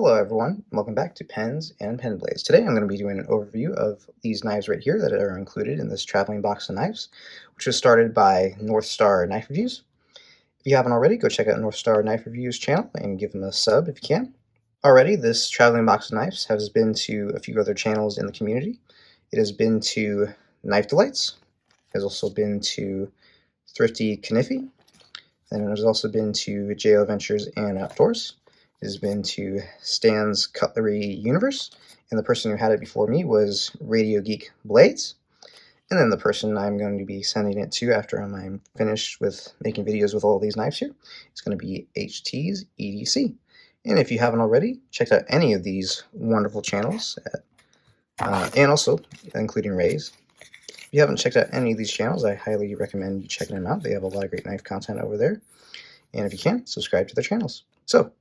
Hello everyone, welcome back to Pens and Pen Blades. Today I'm going to be doing an overview of these knives right here that are included in this traveling box of knives, which was started by North Star Knife Reviews. If you haven't already, go check out North Star Knife Reviews channel and give them a sub if you can. Already, this traveling box of knives has been to a few other channels in the community. It has been to Knife Delights, it has also been to Thrifty Kniffy, and it has also been to JO Ventures and Outdoors. It has been to Stan's Cutlery Universe, and the person who had it before me was Radio Geek Blades. And then the person I'm going to be sending it to after I'm finished with making videos with all these knives here is going to be HT's EDC. And if you haven't already, checked out any of these wonderful channels, and also including Ray's. If you haven't checked out any of these channels, I highly recommend you checking them out. They have a lot of great knife content over there. And if you can, subscribe to their channels. So,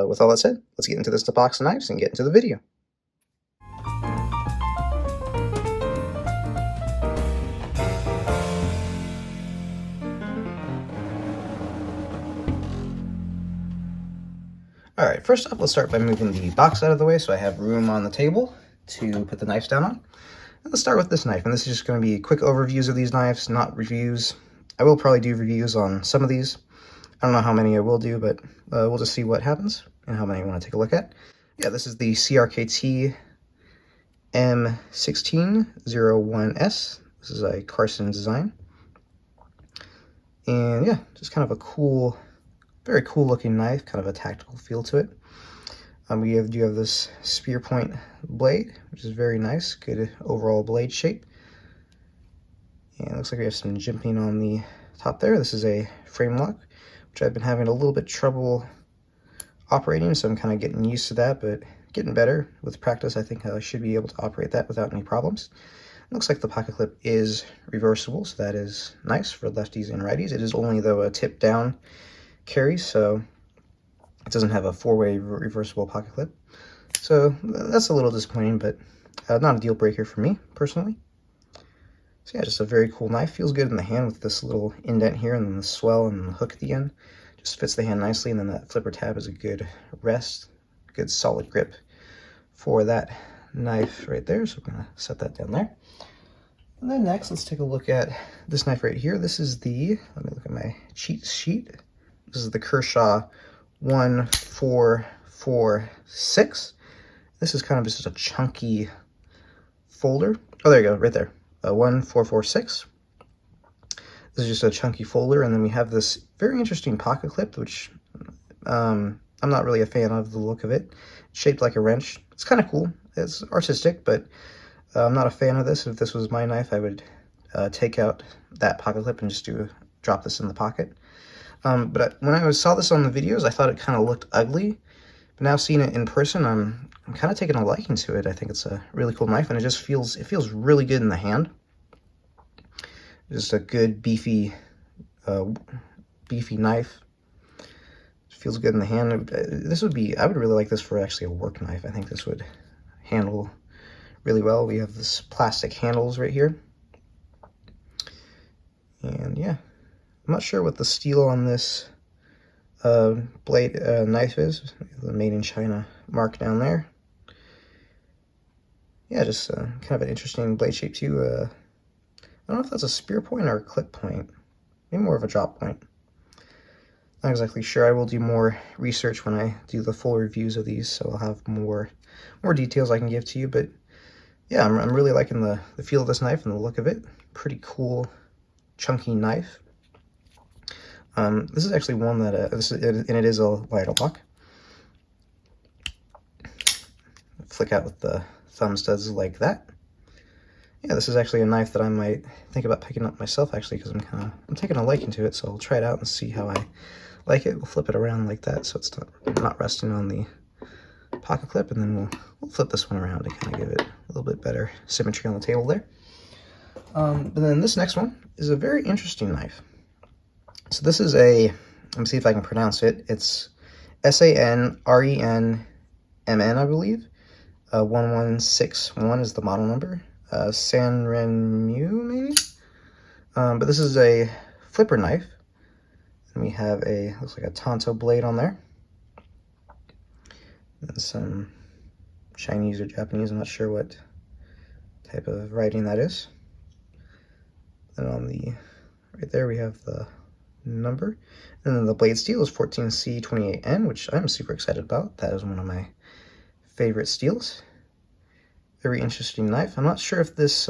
with all that said, let's get into this box of knives and get into the video. Alright, first up, let's start by moving the box out of the way so I have room on the table to put the knives down on. And let's start with this knife, and this is just going to be quick overviews of these knives, not reviews. I will probably do reviews on some of these. I don't know how many I will do, but we'll just see what happens and how many I want to take a look at. Yeah, this is the CRKT M1601S. This is a Carson design. And yeah, just kind of a cool, very cool looking knife, kind of a tactical feel to it. We do have this spear point blade, which is very nice, good overall blade shape. And it looks like we have some jimping on the top there. This is a frame lock, which I've been having a little bit trouble operating, so I'm kind of getting used to that, but getting better with practice. I think I should be able to operate that without any problems. It looks like the pocket clip is reversible, so that is nice for lefties and righties. It is only, though, a tip down carry, so it doesn't have a four-way reversible pocket clip. So that's a little disappointing, but not a deal breaker for me, personally. So yeah, just a very cool knife. Feels good in the hand with this little indent here and then the swell and the hook at the end. Just fits the hand nicely, and then that flipper tab is a good rest, good solid grip for that knife right there. So we're gonna set that down there. And then next, let's take a look at this knife right here. This is the, let me look at my cheat sheet. This is the Kershaw 1446. This is kind of just a chunky folder. Oh, there you go, right there. 1446. This is just a chunky folder, and then we have this very interesting pocket clip, which I'm not really a fan of the look of it. It's shaped like a wrench. It's kind of cool. It's artistic, but I'm not a fan of this. If this was my knife, I would take out that pocket clip and just drop this in the pocket. But when I saw this on the videos, I thought it kind of looked ugly. But now seeing it in person, I'm kind of taking a liking to it. I think it's a really cool knife, and it feels really good in the hand. Just a good beefy knife. It feels good in the hand. I would really like this for actually a work knife. I think this would handle really well. We have this plastic handles right here. And yeah, I'm not sure what the steel on this blade knife is. The Made in China mark down there. Yeah, just kind of an interesting blade shape too. I don't know if that's a spear point or a clip point. Maybe more of a drop point. Not exactly sure. I will do more research when I do the full reviews of these, so I'll have more details I can give to you. But yeah, I'm really liking the feel of this knife and the look of it. Pretty cool, chunky knife. This is actually one that, and it is a vital lock. Flick out with the thumb studs like that. Yeah, this is actually a knife that I might think about picking up myself, actually, because I'm taking a liking to it, so I'll try it out and see how I like it. We'll flip it around like that, so it's not resting on the pocket clip, and then we'll flip this one around to kind of give it a little bit better symmetry on the table there. But then this next one is a very interesting knife. So this is let me see if I can pronounce it. It's SANRENMN, I believe. 1161 is the model number. Sanrenmu, maybe? But this is a flipper knife. And we have looks like a Tonto blade on there. and some Chinese or Japanese, I'm not sure what type of writing that is. And on the right there we have the number, and then the blade steel is 14C28N, which I'm super excited about. That is one of my favorite steels. Very interesting knife. I'm not sure if this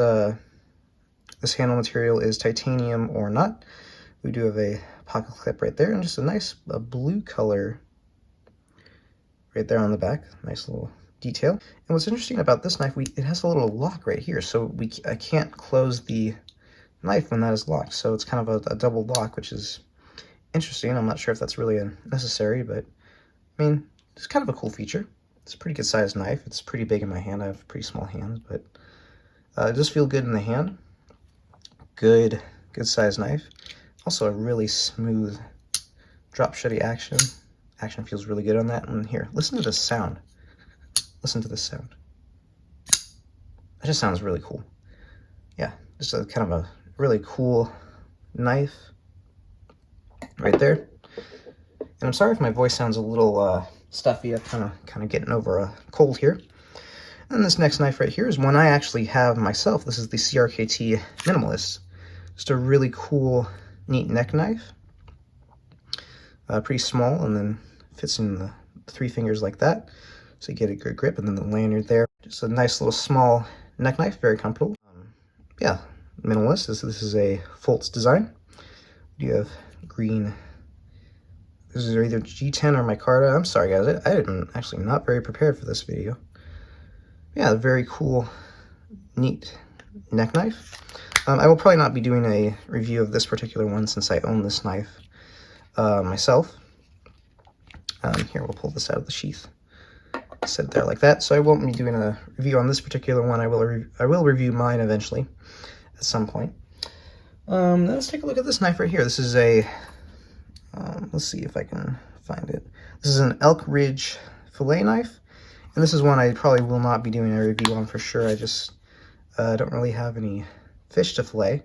this handle material is titanium or not. We do have a pocket clip right there, and just a nice blue color right there on the back. Nice little detail. And what's interesting about this knife, it has a little lock right here, so I can't close the knife when that is locked. So it's kind of a double lock, which is interesting. I'm not sure if that's really necessary, but I mean, it's kind of a cool feature. It's a pretty good sized knife. It's pretty big in my hand. I have pretty small hands, but it does feel good in the hand. Good sized knife. Also a really smooth drop shutty action. Action feels really good on that. And here, listen to this sound. Listen to this sound. That just sounds really cool. Yeah, just a kind of a really cool knife right there. And I'm sorry if my voice sounds a little stuffy. I'm kind of getting over a cold here. And this next knife right here is one I actually have myself. This is the CRKT Minimalist. Just a really cool, neat neck knife. Pretty small, and then fits in the 3 fingers like that, so you get a good grip. And then the lanyard there. Just a nice little small neck knife, very comfortable. Yeah, minimalist. This is a Foltz design. You have green. This is either G10 or micarta. I'm sorry guys, I am actually not very prepared for this video. Yeah, very cool, neat neck knife. I will probably not be doing a review of this particular one since I own this knife myself. Here, we'll pull this out of the sheath. Sit there like that. So I won't be doing a review on this particular one. I will review mine eventually at some point. Let's take a look at this knife right here. This is a let's see if I can find it. This is an Elk Ridge fillet knife, and this is one I probably will not be doing a review on for sure. I just don't really have any fish to fillet,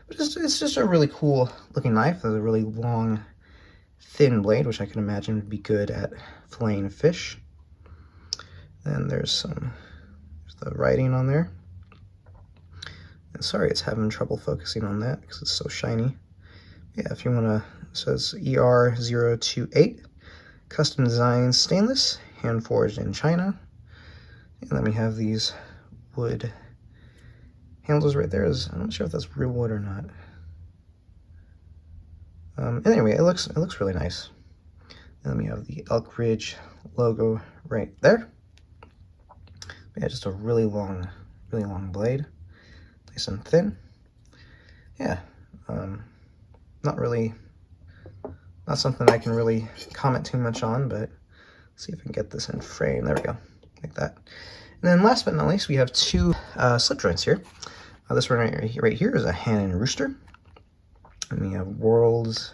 but it's just a really cool looking knife. There's a really long, thin blade, which I can imagine would be good at filleting fish. And there's the writing on there. And sorry, it's having trouble focusing on that because it's so shiny. Yeah, if you want to, it says ER028, custom designed stainless, hand forged in China. And then we have these wood handles right there. I'm not sure if that's real wood or not. Anyway, it looks really nice. And then we have the Elk Ridge logo right there. Yeah, just a really long blade, nice and thin. Yeah, not something I can really comment too much on, but let's see if I can get this in frame. There we go, like that. And then last but not least, we have 2 slip joints here. This one right here is a Hannon Rooster, and we have World's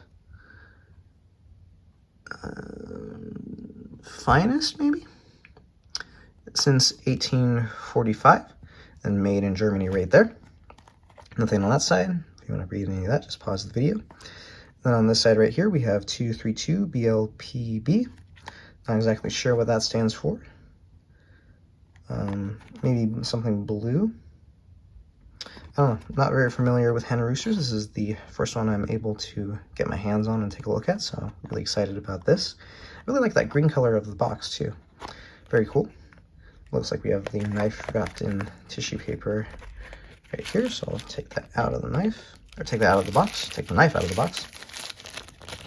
Finest, maybe? Since 1845, and made in Germany right there. Nothing on that side. If you want to read any of that, just pause the video. Then on this side right here, we have 232 BLPB. Not exactly sure what that stands for. Maybe something blue. I don't know, not very familiar with Hannon Roosters. This is the first one I'm able to get my hands on and take a look at, so I'm really excited about this. I really like that green color of the box too. Very cool. Looks like we have the knife wrapped in tissue paper right here, so I'll take that out of the knife, or take that out of the box, take the knife out of the box,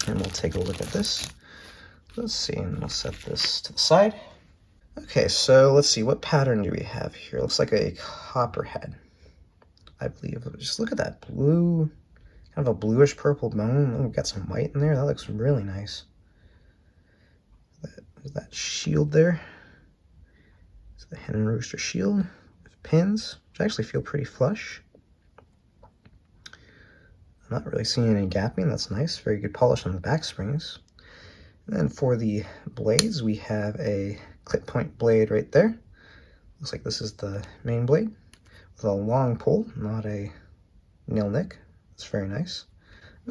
and we'll take a look at this. Let's see, and we'll set this to the side. Okay, so let's see, what pattern do we have here? Looks like a copperhead, I believe. Just look at that blue, kind of a bluish purple bone. Oh, we've got some white in there. That looks really nice. There's that shield there. It's the Hannon Rooster shield with pins, which actually feel pretty flush. I'm not really seeing any gapping. That's nice. Very good polish on the back springs. And then for the blades, we have a clip point blade right there. Looks like this is the main blade with a long pull, not a nail nick. It's very nice.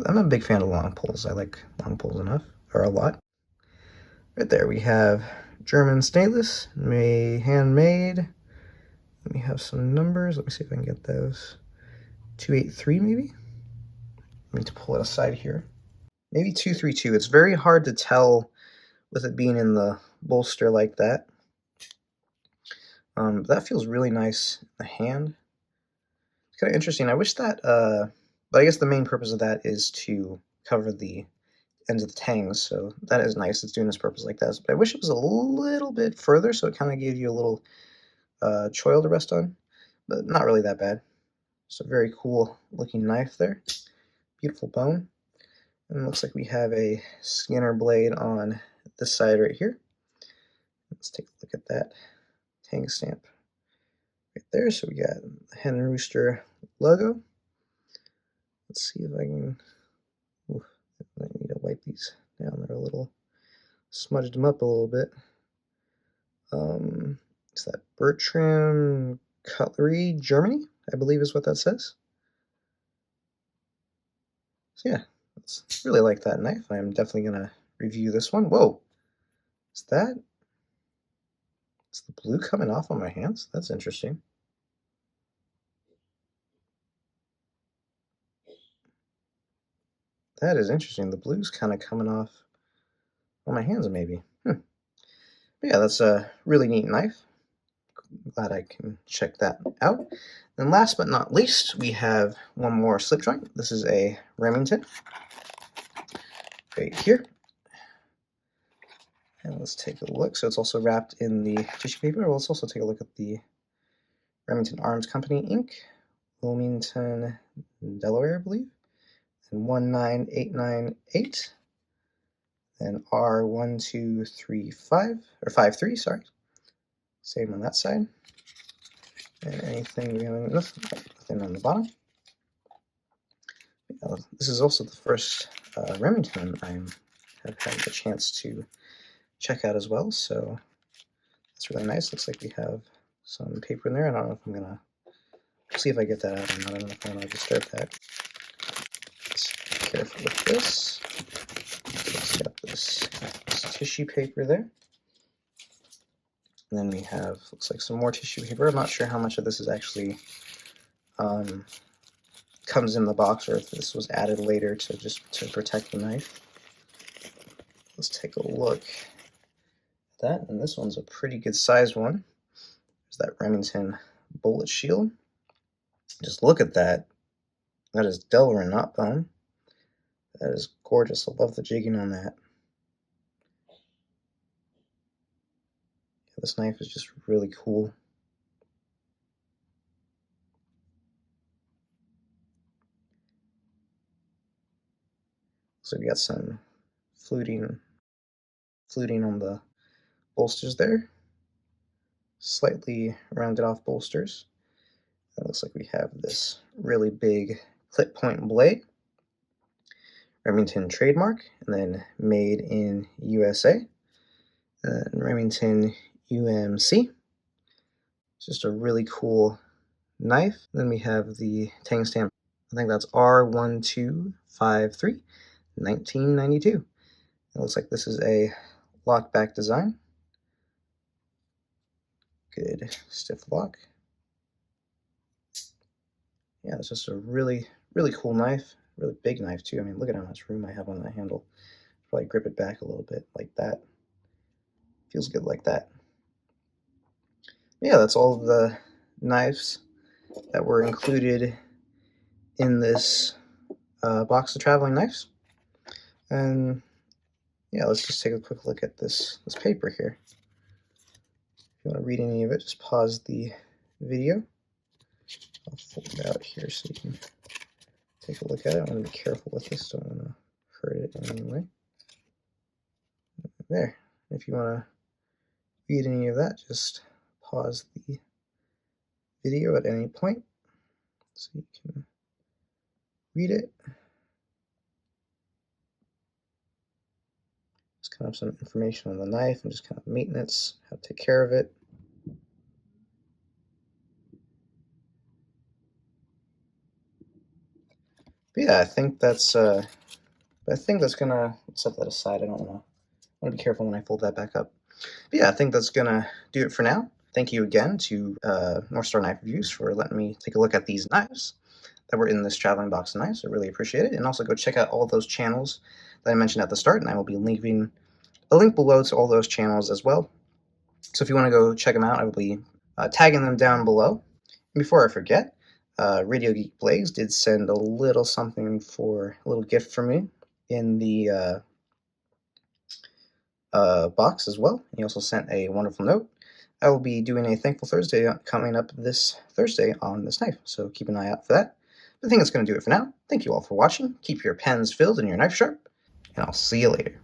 I'm a big fan of long pulls. I like long pulls enough, or a lot. Right there we have German stainless, handmade. Let me have some numbers. Let me see if I can get those. 283 maybe? I need to pull it aside here. Maybe 232. It's very hard to tell with it being in the bolster like that. That feels really nice in the hand. It's kind of interesting. I wish that, but I guess the main purpose of that is to cover the ends of the tangs, so that is nice. It's doing this purpose like that. But I wish it was a little bit further, so it kind of gave you a little choil to rest on, but not really that bad. It's a very cool looking knife there. Beautiful bone. And it looks like we have a Skinner blade on this side right here. Let's take a look at that tang stamp right there. So we got the Hen Rooster logo. Let's see if I can. Ooh, I need to wipe these down. They're a little smudged them up a little bit. Is that Bertram Cutlery, Germany? I believe is what that says. So yeah, I really like that knife. I'm definitely gonna review this one. Whoa, is that? Is the blue coming off on my hands? That's interesting. That is interesting. The blue's kind of coming off on my hands, maybe. But yeah, that's a really neat knife. Glad I can check that out. And last but not least, we have one more slip joint. This is a Remington right here. And let's take a look. So it's also wrapped in the tissue paper. Well, let's also take a look at the Remington Arms Company Inc., Wilmington, Delaware, I believe, and 19898, and R1235, or 53, sorry. Same on that side. And anything, we have nothing on the bottom. This is also the first Remington I have had the chance to check out as well, so that's really nice. Looks like we have some paper in there. I don't know if I'm gonna see if I get that out or not. I don't know if I'm gonna disturb that. Let's be careful with this. Let's get this tissue paper there. And then we have, looks like some more tissue paper. I'm not sure how much of this is actually comes in the box, or if this was added later to just to protect the knife. Let's take a look at that, and this one's a pretty good sized one. There's that Remington bullet shield. Just look at that. That is Delaware knot bone. That is gorgeous. I love the jigging on that. This knife is just really cool. So we got some fluting on the bolsters there. Slightly rounded off bolsters. It looks like we have this really big clip point blade. Remington trademark, and then made in USA. And Remington UMC. It's just a really cool knife. Then we have the tang stamp. I think that's R1253, 1992. It looks like this is a lockback design. Good stiff lock. Yeah, it's just a really, really cool knife. Really big knife too. I mean, look at how much room I have on the handle. Probably grip it back a little bit like that. Feels good like that. Yeah, that's all of the knives that were included in this box of traveling knives. And yeah, let's just take a quick look at this paper here. If you want to read any of it, just pause the video. I'll fold it out here so you can take a look at it. I want to be careful with this, don't want to hurt it in any way. There. If you want to read any of that, just pause the video at any point so you can read it. Just kind of some information on the knife and just kind of maintenance, how to take care of it. But yeah, I think that's gonna set that aside. I don't want to be careful when I fold that back up. But yeah, I think that's going to do it for now. Thank you again to North Star Knife Reviews for letting me take a look at these knives that were in this traveling box of knives. I really appreciate it. And also go check out all those channels that I mentioned at the start, and I will be leaving a link below to all those channels as well. So if you want to go check them out, I will be tagging them down below. And before I forget, Radio Geek Blaze did send a little something for a little gift for me in the box as well. He also sent a wonderful note. I will be doing a Thankful Thursday coming up this Thursday on this knife, so keep an eye out for that. But I think that's going to do it for now. Thank you all for watching. Keep your pens filled and your knife sharp, and I'll see you later.